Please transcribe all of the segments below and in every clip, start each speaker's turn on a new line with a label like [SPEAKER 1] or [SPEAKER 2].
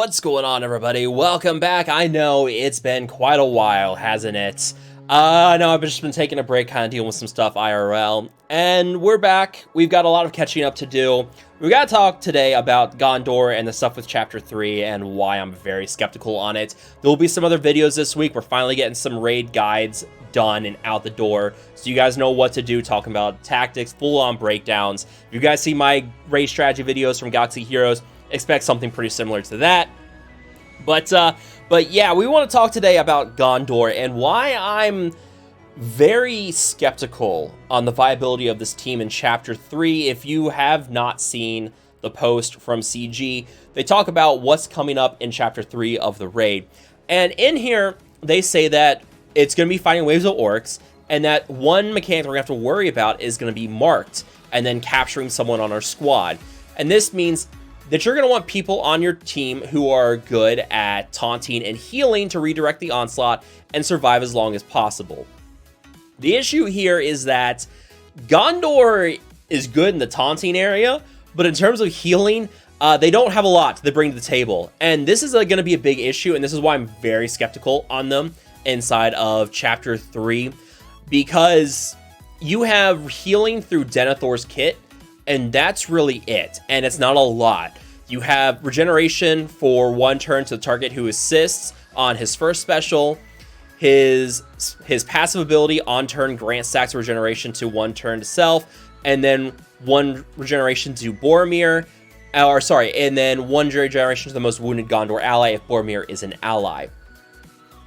[SPEAKER 1] What's going on, everybody? Welcome back. I know it's been quite a while, hasn't it? I know I've just been taking a break, kind of dealing with some stuff IRL, and we're back. We've got a lot of catching up to do. We got to talk today about Gondor and the stuff with Chapter 3 and why I'm very skeptical on it. There will be some other videos this week. We're finally getting some raid guides done and out the door, so you guys know what to do, talking about tactics, full-on breakdowns. If you guys see my raid strategy videos from Galaxy Heroes, expect something pretty similar to that. But yeah, we want to talk today about Gondor and why I'm very skeptical on the viability of this team in Chapter 3. If you have not seen the post from CG, they talk about what's coming up in Chapter 3 of the raid. And in here, they say that it's going to be fighting waves of orcs, and that one mechanic we're going to have to worry about is going to be marked, and then capturing someone on our squad. And this means that you're going to want people on your team who are good at taunting and healing to redirect the onslaught and survive as long as possible. The issue here is that Gondor is good in the taunting area, but in terms of healing, they don't have a lot to bring to the table. And this is going to be a big issue, and this is why I'm very skeptical on them inside of Chapter 3, because you have healing through Denethor's kit, and that's really it, and it's not a lot. You have regeneration for one turn to the target who assists on his first special. His passive ability on turn grants stacks of regeneration to one turn to self, and then one regeneration to Boromir, and then one regeneration to the most wounded Gondor ally if Boromir is an ally.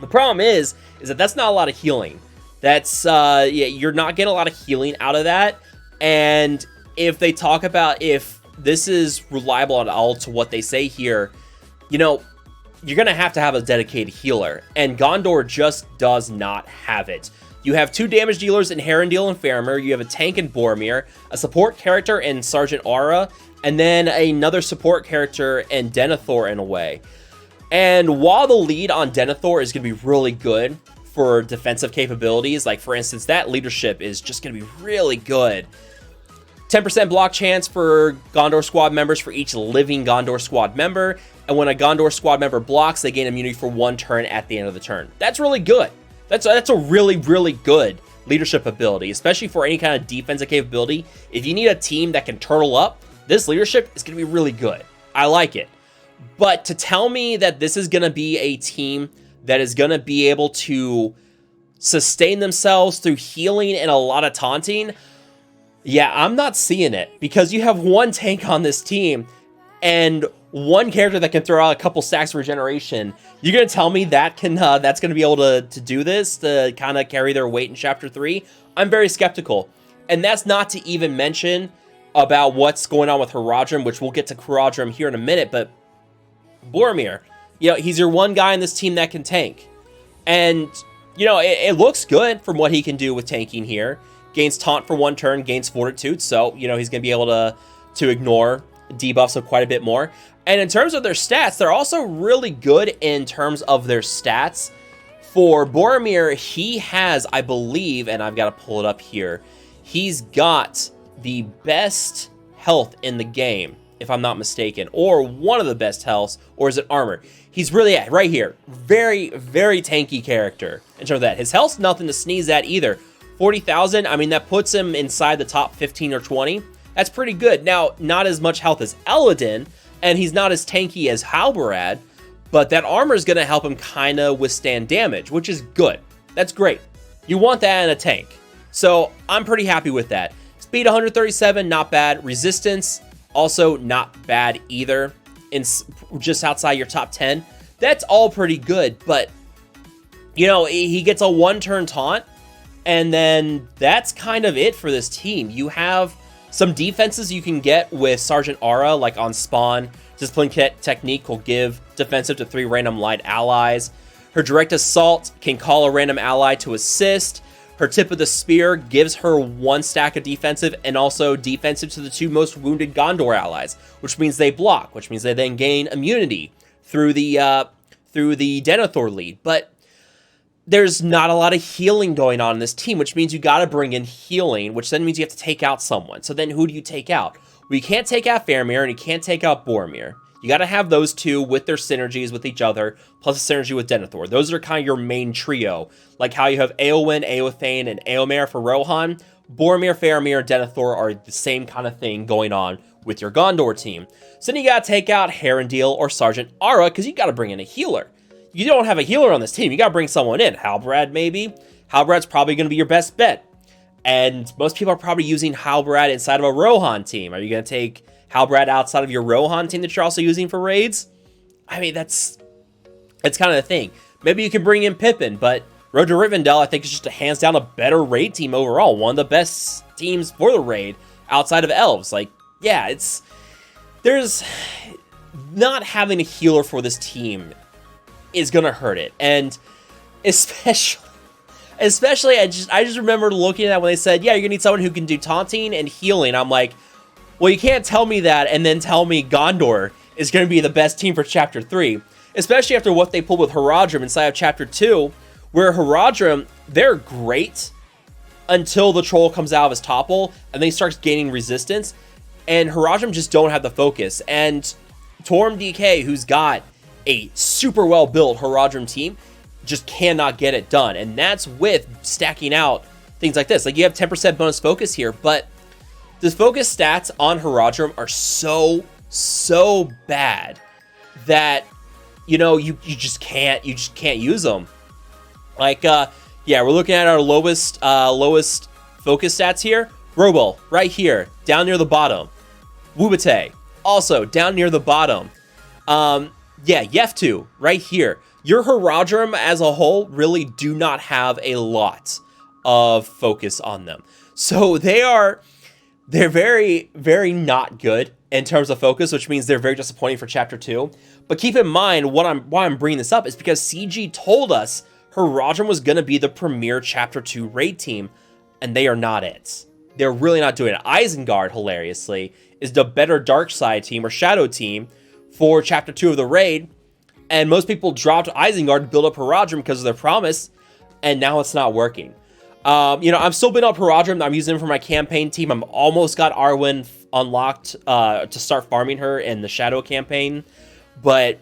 [SPEAKER 1] The problem is that that's not a lot of healing. That's yeah, you're not getting a lot of healing out of that, and if they talk about if this is reliable at all to what they say here, you know, you're going to have a dedicated healer, and Gondor just does not have it. You have two damage dealers in Harrendeal and Faramir, you have a tank in Boromir, a support character in Sergeant Aura, and then another support character in Denethor in a way. And while the lead on Denethor is going to be really good for defensive capabilities, like for instance, that leadership is just going to be really good. 10% block chance for Gondor squad members for each living Gondor squad member, and when a Gondor squad member blocks, they gain immunity for one turn at the end of the turn. That's really good. That's a really, really good leadership ability, especially for any kind of defensive capability. If you need a team that can turtle up, this leadership is going to be really good. I like it. But to tell me that this is going to be a team that is going to be able to sustain themselves through healing and a lot of taunting, yeah, I'm not seeing it, because you have one tank on this team and one character that can throw out a couple stacks of regeneration. You're going to tell me that that's going to be able to do this, to kind of carry their weight in Chapter 3? I'm very skeptical. And that's not to even mention about what's going on with Haradrim, which we'll get to Haradrim here in a minute, but Boromir, you know, he's your one guy in this team that can tank. And, you know, it looks good from what he can do with tanking here. Gains taunt for one turn, gains fortitude, so, you know, he's going to be able to ignore debuffs of quite a bit more. And in terms of their stats, they're also really good in terms of their stats. For Boromir, he has, I believe, and I've got to pull it up here, he's got the best health in the game, if I'm not mistaken, or one of the best healths, or is it armor? He's really at right here. Very, very tanky character in terms of that. His health's nothing to sneeze at either. 40,000, I mean, that puts him inside the top 15 or 20. That's pretty good. Now, not as much health as Eladin, and he's not as tanky as Halbarad, but that armor is going to help him kind of withstand damage, which is good. That's great. You want that in a tank. So I'm pretty happy with that. Speed 137, not bad. Resistance, also not bad either. Just outside your top 10. That's all pretty good, but, you know, he gets a one-turn taunt, and then that's kind of it for this team. You have some defenses you can get with Sergeant Aura, like on spawn. Discipline technique will give defensive to 3 random light allies. Her direct assault can call a random ally to assist. Her tip of the spear gives her 1 stack of defensive, and also defensive to the 2 most wounded Gondor allies, which means they block, which means they then gain immunity through the Denethor lead. But there's not a lot of healing going on in this team, which means you got to bring in healing, which then means you have to take out someone. So then who do you take out? Well, you can't take out Faramir, and you can't take out Boromir. You got to have those two with their synergies with each other, plus a synergy with Denethor. Those are kind of your main trio. Like how you have Eowyn, Eothane, and Eomer for Rohan. Boromir, Faramir, and Denethor are the same kind of thing going on with your Gondor team. So then you got to take out Harrendeal or Sergeant Ara, because you got to bring in a healer. You don't have a healer on this team. You got to bring someone in. Halbrad, maybe. Halbrad's probably going to be your best bet. And most people are probably using Halbrad inside of a Rohan team. Are you going to take Halbrad outside of your Rohan team that you're also using for raids? I mean, that's kind of the thing. Maybe you can bring in Pippin, but Road to Rivendell, I think, is just a hands down a better raid team overall. One of the best teams for the raid outside of elves. Like, yeah, there's not having a healer for this team is gonna hurt it. And especially I just remember looking at that when they said, yeah, you're gonna need someone who can do taunting and healing. I'm like, well, you can't tell me that and then tell me Gondor is gonna be the best team for chapter 3, especially after what they pulled with Haradrim inside of chapter 2, where Haradrim, they're great until the troll comes out of his topple and then he starts gaining resistance, and Haradrim just don't have the focus. And Torm DK, who's got a super well built Haradrim team, just cannot get it done. And that's with stacking out things like this. Like, you have 10% bonus focus here, but the focus stats on Haradrim are so bad that, you know, you just can't use them. Like, yeah, we're looking at our lowest focus stats here. Robo, right here, down near the bottom. Wubate, also down near the bottom. Yeah, Yeftu, right here. Your Haradrim as a whole really do not have a lot of focus on them. So they're very, very not good in terms of focus, which means they're very disappointing for chapter 2. But keep in mind, why I'm bringing this up is because CG told us Haradrim was going to be the premier chapter 2 raid team, and they are not it. They're really not doing it. Isengard, hilariously, is the better dark side team or shadow team for chapter 2 of the raid, and most people dropped Isengard to build up Haradrim because of their promise, and now it's not working. You know, I'm still building up Haradrim. I'm using him for my campaign team. I'm almost got Arwen unlocked to start farming her in the shadow campaign, but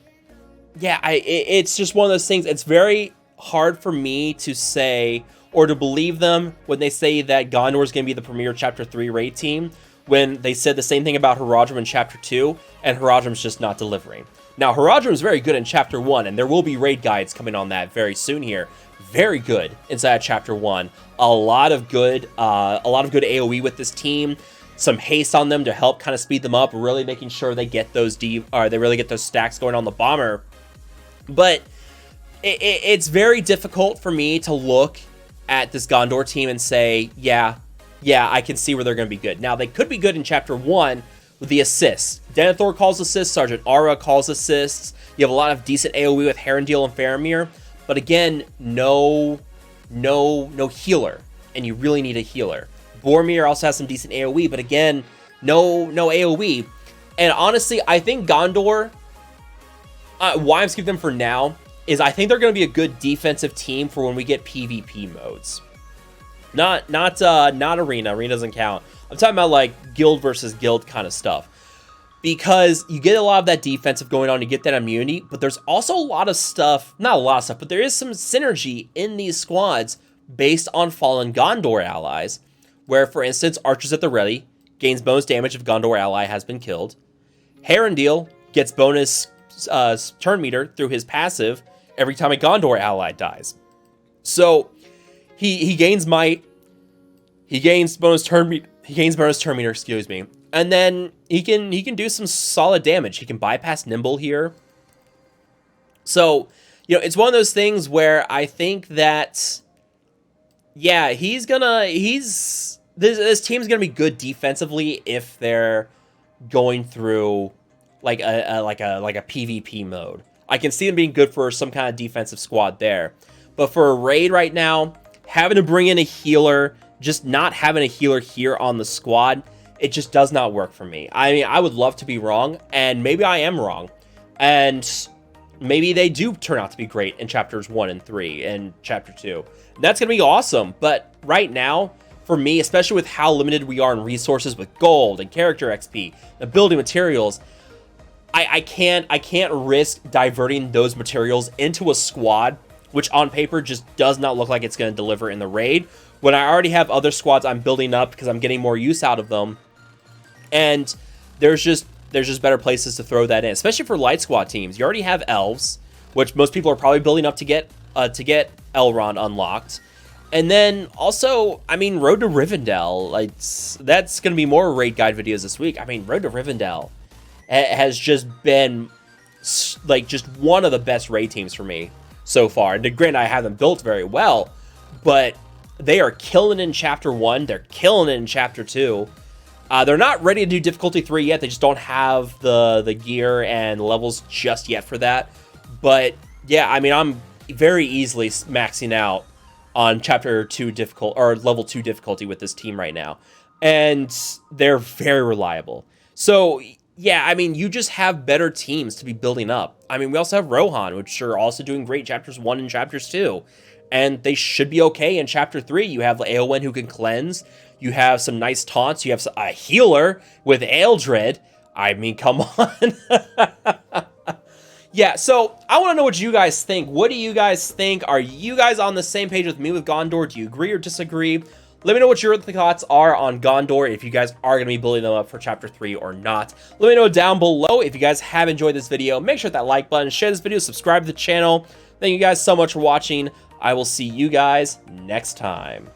[SPEAKER 1] yeah, it's just one of those things. It's very hard for me to say or to believe them when they say that Gondor is going to be the premier chapter 3 raid team, when they said the same thing about Haradrim in chapter 2, and Haradrim's just not delivering. Now, Haradrim is very good in chapter 1, and there will be raid guides coming on that very soon here. Very good inside chapter 1. A lot of good AoE with this team. Some haste on them to help kind of speed them up, really making sure they get those they really get those stacks going on the bomber. But it's very difficult for me to look at this Gondor team and say, yeah, I can see where they're going to be good. Now, they could be good in chapter 1 with the assists. Denethor calls assists, Sergeant Ara calls assists. You have a lot of decent AoE with Harrendeal and Faramir, but again, no healer, and you really need a healer. Boromir also has some decent AoE, but again, no AoE. And honestly, I think Gondor, why I'm skipping them for now, is I think they're going to be a good defensive team for when we get PvP modes. Not arena. Arena doesn't count. I'm talking about like guild versus guild kind of stuff. Because you get a lot of that defensive going on, you get that immunity, but there's also a lot of stuff, not a lot of stuff, but there is some synergy in these squads based on fallen Gondor allies, where, for instance, Archers at the Ready gains bonus damage if Gondor ally has been killed. Harrendeal gets bonus turn meter through his passive every time a Gondor ally dies. So he gains might, he gains bonus turn meter, excuse me. And then he can do some solid damage. He can bypass Nimble here. So, you know, it's one of those things where I think that, yeah, this team's gonna be good defensively if they're going through like a PvP mode. I can see them being good for some kind of defensive squad there. But for a raid right now, having to bring in a healer, just not having a healer here on the squad, it just does not work for me. I mean, I would love to be wrong, and maybe I am wrong. And maybe they do turn out to be great in chapters 1 and 3 and chapter 2. That's going to be awesome. But right now, for me, especially with how limited we are in resources with gold and character XP, the building materials, I can't risk diverting those materials into a squad, which on paper just does not look like it's going to deliver in the raid, when I already have other squads I'm building up because I'm getting more use out of them. And there's just better places to throw that in, especially for light squad teams. You already have elves, which most people are probably building up to get Elrond unlocked. And then also, I mean, Road to Rivendell, like, that's going to be more raid guide videos this week. I mean, Road to Rivendell has just been, like, just one of the best raid teams for me so far. And granted, I have them built very well, but they are killing in Chapter 1. They're killing it in Chapter 2. They're not ready to do Difficulty 3 yet. They just don't have the gear and levels just yet for that. But, yeah, I mean, I'm very easily maxing out on Chapter 2 or Level 2 difficulty with this team right now. And they're very reliable. So, yeah, I mean, you just have better teams to be building up. I mean, we also have Rohan, which are also doing great Chapters 1 and Chapters 2. And they should be okay in Chapter 3. You have Eowyn who can cleanse. You have some nice taunts. You have a healer with Eldred. I mean, come on. Yeah, so I want to know what you guys think. What do you guys think? Are you guys on the same page with me with Gondor? Do you agree or disagree? Let me know what your thoughts are on Gondor, if you guys are going to be building them up for Chapter 3 or not. Let me know down below. If you guys have enjoyed this video, make sure to hit that like button, share this video, subscribe to the channel. Thank you guys so much for watching. I will see you guys next time.